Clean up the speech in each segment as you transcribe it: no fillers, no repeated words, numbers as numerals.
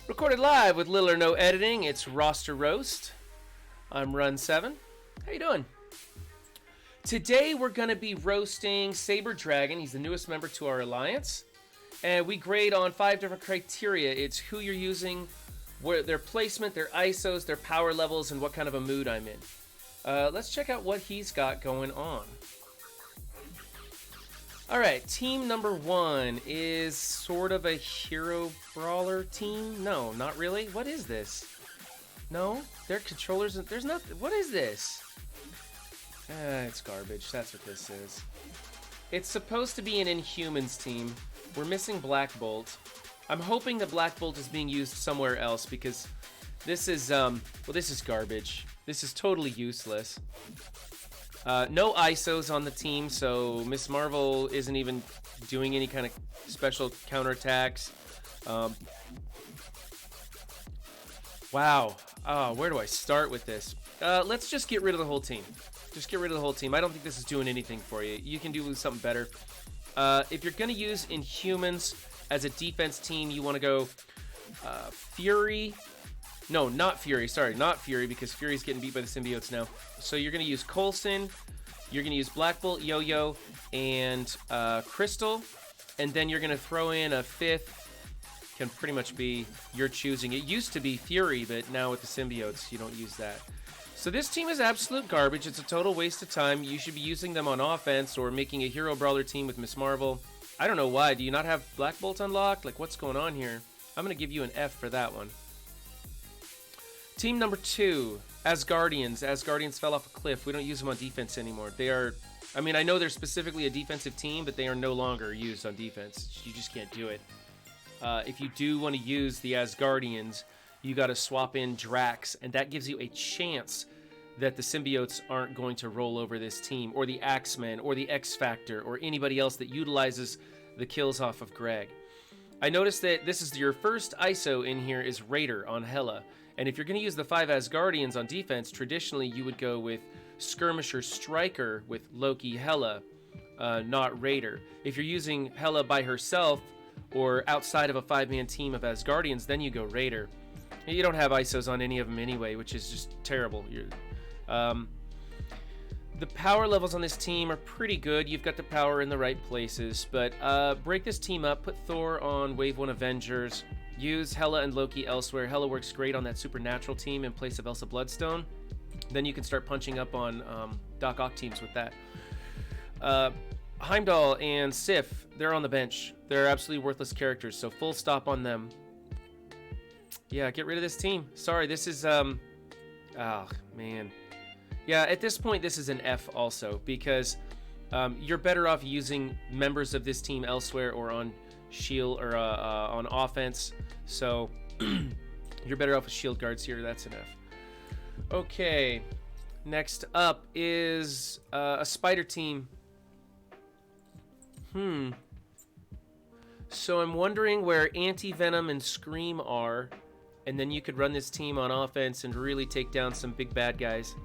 Recorded live with little or no editing, it's Roster Roast. I'm Run7. How you doing? Today we're going to be roasting SaberDragon. He's the newest member to our alliance. And we grade on 5 different criteria. It's who you're using, where their placement, their ISOs, their power levels, and what kind of a mood I'm in. Let's check out what he's got going on. Alright, team number 1 is sort of a hero brawler team. No, not really. What is this? No, their controllers, there's nothing. What is this? It's garbage. That's what this is. It's supposed to be an Inhumans team. We're missing Black Bolt. I'm hoping that Black Bolt is being used somewhere else because this is, well, this is garbage. This is totally useless. No ISOs on the team, so Miss Marvel isn't even doing any kind of special counterattacks. Wow. Oh, where do I start with this? Let's just get rid of the whole team. Just get rid of the whole team. I don't think this is doing anything for you. You can do something better. If you're going to use Inhumans as a defense team, you want to go Fury. No, not Fury. Sorry, not Fury, because Fury's getting beat by the symbiotes now. So you're going to use Coulson, you're going to use Black Bolt, Yo-Yo, and Crystal, and then you're going to throw in a fifth. Can pretty much be your choosing. It used to be Fury, but now with the symbiotes, you don't use that. So this team is absolute garbage. It's a total waste of time. You should be using them on offense or making a hero brawler team with Miss Marvel. I don't know why. Do you not have Black Bolt unlocked? Like, what's going on here? I'm going to give you an F for that one. Team number 2, Asgardians. Asgardians fell off a cliff. We don't use them on defense anymore. They are, I mean, I know they're specifically a defensive team, but they are no longer used on defense. You just can't do it. If you do want to use the Asgardians, you got to swap in Drax, and that gives you a chance that the symbiotes aren't going to roll over this team, or the Axemen, or the X-Factor, or anybody else that utilizes the kills off of Greg. I noticed that this is your first ISO in here is Raider on Hela. And if you're going to use the 5 Asgardians on defense, traditionally you would go with Skirmisher Striker with Loki Hela, not Raider. If you're using Hela by herself or outside of a 5-man team of Asgardians, then you go Raider. You don't have ISOs on any of them anyway, which is just terrible. The power levels on this team are pretty good. You've got the power in the right places, but break this team up. Put Thor on Wave 1 Avengers. Use Hela and Loki elsewhere. Hela works great on that Supernatural team in place of Elsa Bloodstone. Then you can start punching up on Doc Ock teams with that. Heimdall and Sif, they're on the bench. They're absolutely worthless characters, so full stop on them. Yeah, get rid of this team. Sorry, this is, oh, man. Yeah, at this point, this is an F also, because you're better off using members of this team elsewhere or on shield or on offense. So you're better off with shield guards here. That's an F. Okay, next up is a spider team. So I'm wondering where Anti-Venom and Scream are, and then you could run this team on offense and really take down some big bad guys.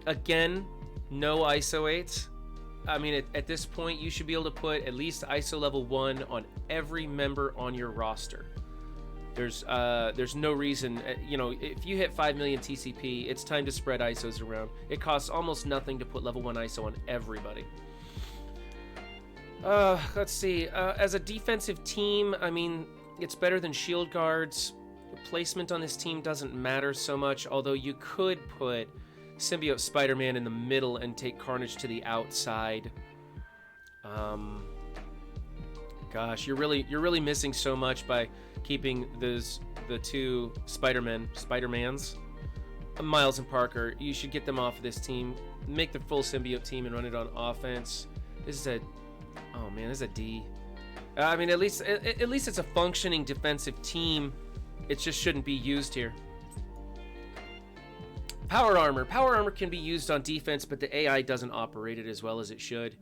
Again, no ISO 8s. I mean, at this point, you should be able to put at least ISO level 1 on every member on your roster. There's no reason, you know, if you hit 5 million TCP, it's time to spread ISOs around. It costs almost nothing to put level 1 ISO on everybody. Let's see. As a defensive team, I mean, it's better than shield guards. Placement on this team doesn't matter so much, although you could put Symbiote Spider-Man in the middle and take Carnage to the outside. Gosh, you're really missing so much by keeping the 2 Spider-Mans, Miles and Parker. You should get them off of this team. Make the full symbiote team and run it on offense. This is a, oh man, this is a D. I mean, at least it's a functioning defensive team. It just shouldn't be used here. Power armor. Power armor can be used on defense, but the AI doesn't operate it as well as it should.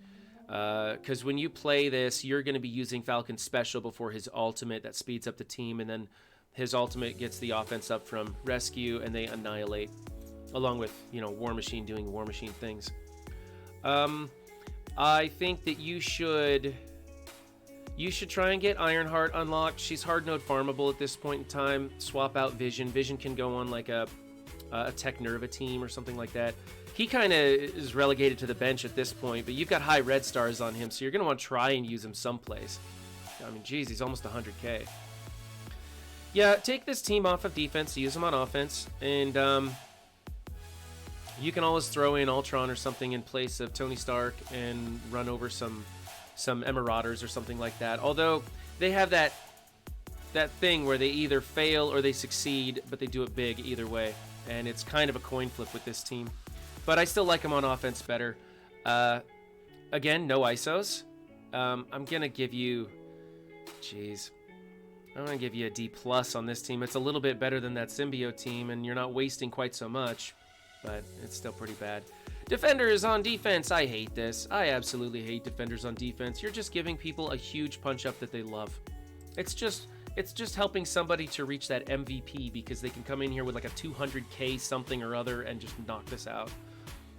Because when you play this, you're going to be using Falcon's special before his ultimate that speeds up the team, and then his ultimate gets the offense up from rescue, and they annihilate, along with, you know, War Machine doing War Machine things. I think that you should You should try and get Ironheart unlocked. She's hard node farmable at this point in time. Swap out Vision. Vision can go on like a Technerva team or something like that. He kind of is relegated to the bench at this point, but you've got high red stars on him, so you're going to want to try and use him someplace. I mean, geez, he's almost 100k. Yeah, take this team off of defense, use him on offense, and you can always throw in Ultron or something in place of Tony Stark and run over some Marauders or something like that. Although they have that thing where they either fail or they succeed, but they do it big either way, and it's kind of a coin flip with this team. But I still like them on offense better. Again, no ISOs. I'm gonna give you, I'm gonna give you a D+ on this team. It's a little bit better than that symbiote team, and you're not wasting quite so much, but it's still pretty bad. Defenders on defense. I hate this. I absolutely hate defenders on defense. You're just giving people a huge punch up that they love. It's just helping somebody to reach that MVP because they can come in here with like a 200k something or other and just knock this out.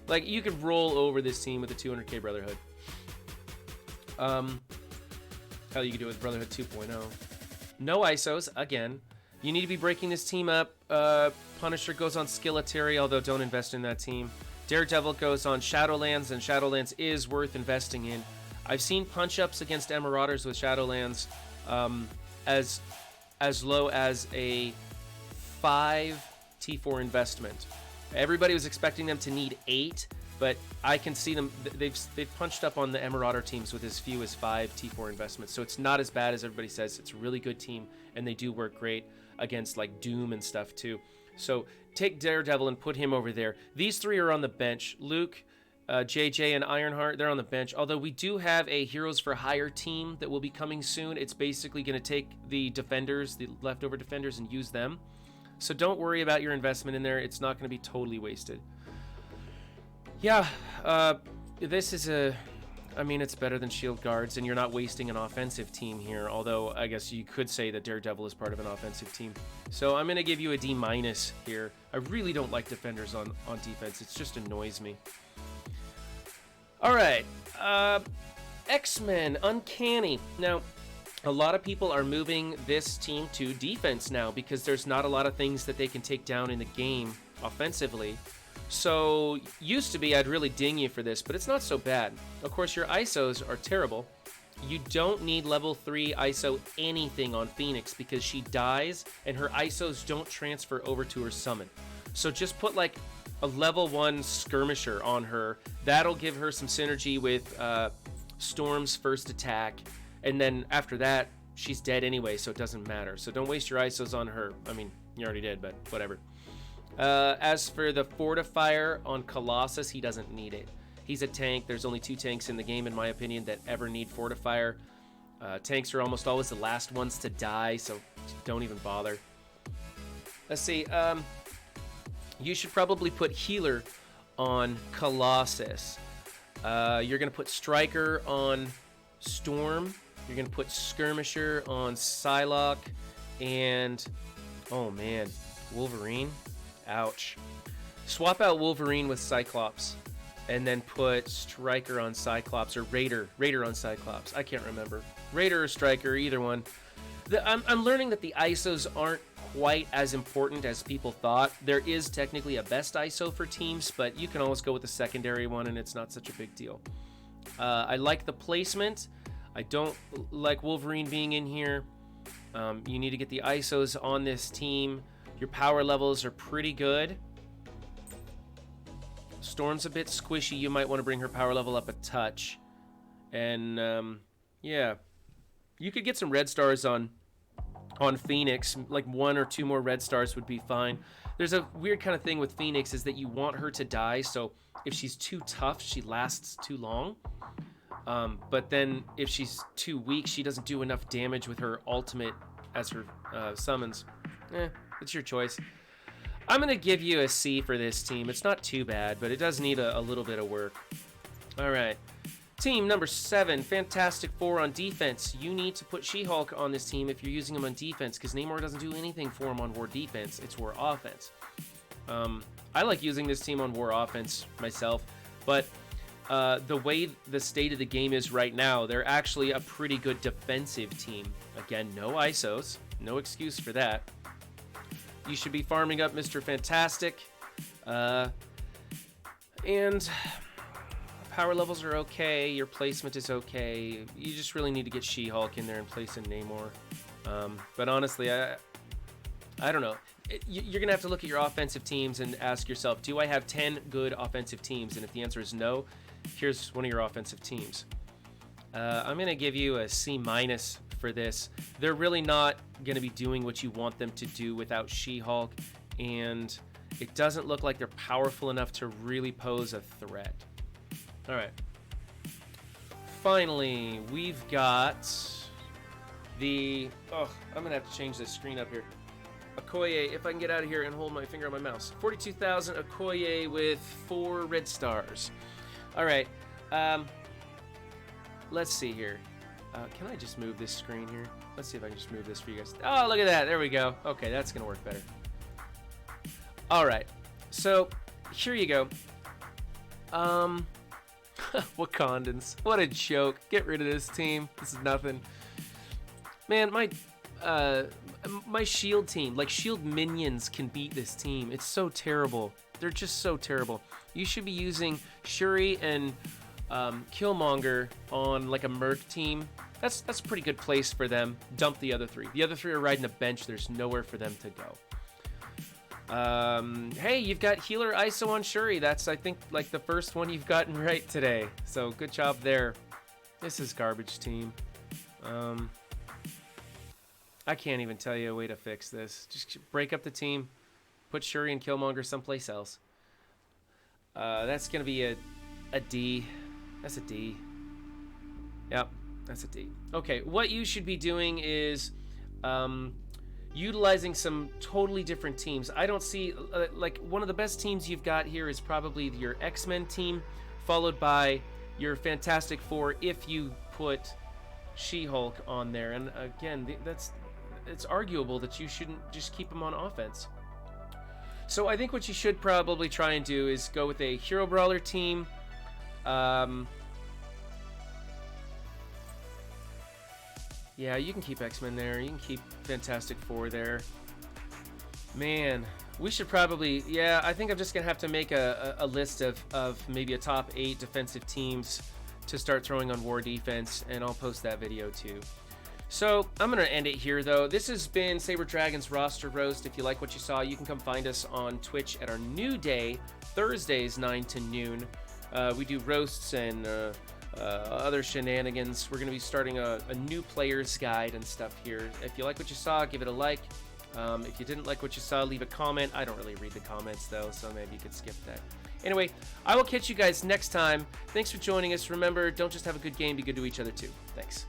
Like, you could roll over this team with a 200k Brotherhood. Hell, you could do it with Brotherhood 2.0. No ISOs, again. You need to be breaking this team up. Punisher goes on Skilletary, although don't invest in that team. Daredevil goes on Shadowlands, and Shadowlands is worth investing in. I've seen punch-ups against Marauders with Shadowlands as low as a 5 T4 investment. Everybody was expecting them to need 8, but I can see them. They've punched up on the Marauder teams with as few as 5 T4 investments, so it's not as bad as everybody says. It's a really good team, and they do work great against like Doom and stuff too. So take Daredevil and put him over there. These 3 are on the bench. Luke, JJ, and Ironheart, they're on the bench. Although we do have a Heroes for Hire team that will be coming soon. It's basically going to take the defenders, the leftover defenders, and use them. So don't worry about your investment in there. It's not going to be totally wasted. Yeah, this is it's better than Shield Guards, and you're not wasting an offensive team here, although I guess you could say that Daredevil is part of an offensive team. So I'm going to give you a D- here. I really don't like defenders on defense. It just annoys me. All right, X-Men, Uncanny. Now, a lot of people are moving this team to defense now because there's not a lot of things that they can take down in the game offensively. So, used to be I'd really ding you for this, but it's not so bad. Of course, your ISOs are terrible. You don't need level 3 ISO anything on Phoenix because she dies and her ISOs don't transfer over to her summon. So just put like a level 1 skirmisher on her. That'll give her some synergy with Storm's first attack. And then after that, she's dead anyway, so it doesn't matter. So don't waste your ISOs on her. I mean, you already did, but whatever. As for the Fortifier on Colossus, he doesn't need it. He's a tank. There's only 2 tanks in the game, in my opinion, that ever need Fortifier. Tanks are almost always the last ones to die, so don't even bother. Let's see. You should probably put Healer on Colossus. You're going to put Striker on Storm. You're going to put Skirmisher on Psylocke. And, oh man, Wolverine. Ouch. Swap out Wolverine with Cyclops. And then put Striker on Cyclops, or Raider on Cyclops. I can't remember. Raider or Striker, either one. I'm learning that the ISOs aren't quite as important as people thought. There is technically a best ISO for teams, but you can always go with the secondary one, and it's not such a big deal. I like the placement. I don't like Wolverine being in here. You need to get the ISOs on this team. Your power levels are pretty good. Storm's a bit squishy. You might want to bring her power level up a touch. And, yeah. You could get some red stars on Phoenix. Like 1 or 2 more red stars would be fine. There's a weird kind of thing with Phoenix is that you want her to die, so if she's too tough, she lasts too long. But then if she's too weak, she doesn't do enough damage with her ultimate as her summons. It's your choice. I'm going to give you a C for this team. It's not too bad, but it does need a little bit of work. All right. Team number 7, Fantastic Four on defense. You need to put She-Hulk on this team if you're using him on defense, because Namor doesn't do anything for him on war defense. It's war offense. I like using this team on war offense myself, but the way the state of the game is right now, they're actually a pretty good defensive team. Again, no ISOs. No excuse for that. You should be farming up Mr. Fantastic. And power levels are okay. Your placement is okay. You just really need to get She-Hulk in there and place in Namor. But honestly, I don't know. You're going to have to look at your offensive teams and ask yourself, do I have 10 good offensive teams? And if the answer is no, here's one of your offensive teams. I'm going to give you a C- for this. They're really not going to be doing what you want them to do without She-Hulk, and it doesn't look like they're powerful enough to really pose a threat. All right. Finally, we've got the... Oh, I'm going to have to change this screen up here. Okoye, if I can get out of here and hold my finger on my mouse. 42,000 Okoye with 4 red stars. All right. Let's see here. Can I just move this screen here? Let's see if I can just move this for you guys. Oh, look at that. There we go. Okay, that's going to work better. All right. So, here you go. Wakandans. What a joke. Get rid of this team. This is nothing. Man, my shield team, like shield minions, can beat this team. It's so terrible. They're just so terrible. You should be using Shuri and Killmonger on like a Merc team. That's a pretty good place for them. Dump the other 3. The other 3 are riding the bench. There's nowhere for them to go. Hey, you've got healer ISO on Shuri. That's, I think, like the first one you've gotten right today. So good job there. This is garbage team. I can't even tell you a way to fix this. Just break up the team. Put Shuri and Killmonger someplace else. That's going to be a D. That's a D. Yep, that's a D. Okay, what you should be doing is utilizing some totally different teams. I don't see... like, one of the best teams you've got here is probably your X-Men team, followed by your Fantastic Four if you put She-Hulk on there. And again, it's arguable that you shouldn't just keep them on offense. So I think what you should probably try and do is go with a Hero Brawler team. Yeah, you can keep X-Men there. You can keep Fantastic Four there. Man, we should probably... Yeah, I think I'm just going to have to make a list of maybe a top 8 defensive teams to start throwing on War Defense, and I'll post that video too. So, I'm going to end it here, though. This has been SaberDragon's Roster Roast. If you like what you saw, you can come find us on Twitch at our new day, Thursdays, 9 to noon. We do roasts and other shenanigans. We're going to be starting a new player's guide and stuff here. If you like what you saw, give it a like. If you didn't like what you saw, leave a comment. I don't really read the comments, though, so maybe you could skip that. Anyway, I will catch you guys next time. Thanks for joining us. Remember, don't just have a good game, be good to each other, too. Thanks.